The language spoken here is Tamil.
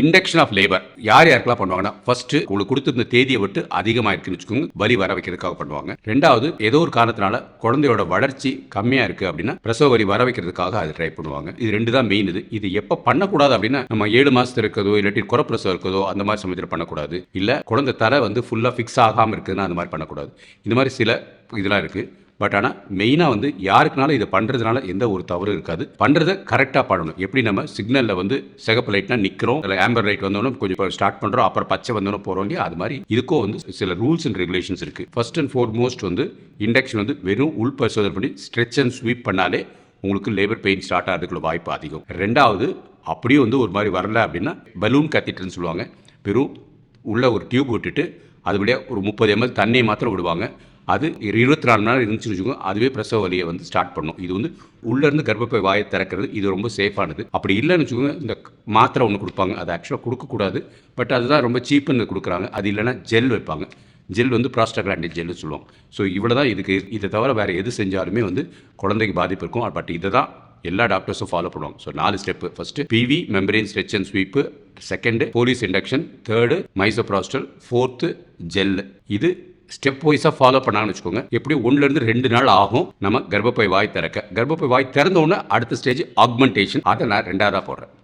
இண்டக்ஷன் ஆஃப் லேபர் யார் யாருக்கெல்லாம் பண்ணுவாங்கன்னா, ஃபர்ஸ்ட் உங்களுக்கு கொடுத்திருந்த தேதியை விட்டு அதிகமாக இருக்குன்னு வச்சுக்கோங்க, வலி வர வைக்கிறதுக்காக பண்ணுவாங்க. ரெண்டாவது, ஏதோ ஒரு காரணத்தினால குழந்தையோட வளர்ச்சி கம்மியா இருக்கு அப்படின்னா பிரசவ வலி வர வைக்கிறதுக்காக அது ட்ரை பண்ணுவாங்க. இது ரெண்டு தான் மெயின். இது எப்ப பண்ணக்கூடாது அப்படின்னா, நம்ம 7 மாசத்துல இருக்கதோ இல்லாட்டி குறப்பிரசவம் இருக்கதோ அந்த மாதிரி சமயத்தில் பண்ணக்கூடாது. இல்ல குழந்தை தலை வந்து ஃபுல்லா ஃபிக்ஸ் ஆகாம இருக்குதுன்னா அந்த மாதிரி பண்ணக்கூடாது. இந்த மாதிரி சில இதெல்லாம் இருக்கு. பட் ஆனால் மெயினாக வந்து யாருக்குனாலும் இதை பண்ணுறதுனால எந்த ஒரு தவறும் இருக்காது. பண்ணுறதை கரெக்டாக பண்ணணும். எப்படி நம்ம சிக்னலில் வந்து சிகப்பு லைட்னா நிற்கிறோம், இல்லை ஆம்பர் லைட் வந்தோன்னு கொஞ்சம் ஸ்டார்ட் பண்ணுறோம், அப்புறம் பச்சை வந்தோன்னு போகிறோம் இல்லையா, அது மாதிரி இதுக்கும் வந்து சில ரூல்ஸ் அண்ட் ரெகுலேஷன்ஸ் இருக்குது. ஃபர்ஸ்ட் அண்ட் ஃபோர்மோஸ்ட் வந்து இண்டக்ஷன் வந்து வெறும் உள் பரிசோதனை பண்ணி ஸ்ட்ரெச் அண்ட் ஸ்வீப் பண்ணாலே உங்களுக்கு லேபர் பெயின் ஸ்டார்ட் ஆகிறதுக்குள்ள வாய்ப்பு அதிகம். ரெண்டாவது, அப்படியே வந்து ஒரு மாதிரி வரல அப்படின்னா பலூன் கத்திட்டுன்னு சொல்லுவாங்க. வெறும் உள்ள ஒரு டியூப் விட்டுட்டு அதுபடியாக ஒரு 30 ml தண்ணியை மாத்திரம் விடுவாங்க. அது 24 மணி நேரம் இருந்துச்சுன்னு வச்சுக்கோங்க, அதுவே பிரசவ வலியை வந்து ஸ்டார்ட் பண்ணும். இது வந்து உள்ளேருந்து கர்ப்பப்பை வாயை திறக்கிறது, இது ரொம்ப சேஃபானது. அப்படி இல்லைன்னு வச்சுக்கோங்க, இந்த மாத்திரை ஒன்று கொடுப்பாங்க, அது ஆக்சுவலாக கொடுக்கக்கூடாது, பட் அதுதான் ரொம்ப சீப்புன்னு கொடுக்குறாங்க. அது இல்லைன்னா ஜெல் வைப்பாங்க. ஜெல் வந்து ப்ராஸ்டாகிளாண்டின் ஜெல்னு சொல்லுவாங்க. ஸோ இவ்வளோ தான் இதுக்கு. இதை தவிர வேறு எது செஞ்சாலுமே வந்து குழந்தைக்கு பாதிப்பு இருக்கும். பட் இதை தான் எல்லா டாக்டர்ஸும் ஃபாலோ பண்ணுவாங்க. So 4 step. First PV membrane stretch and sweep, second Foley's induction, third misoprostol, fourth gel. இது ஸ்டெப் வைஸாக ஃபாலோ பண்ணாங்கன்னு வச்சுக்கோங்க, எப்படி 1 to 2 நாள் ஆகும் நம்ம கர்ப்பப்பை வாய் திறக்க. கர்ப்பப்பை வாய் திறந்த உடனே அடுத்த ஸ்டேஜ் ஆக்மெண்டேஷன். அதை நான் 2ஆவதாக போடுறேன்.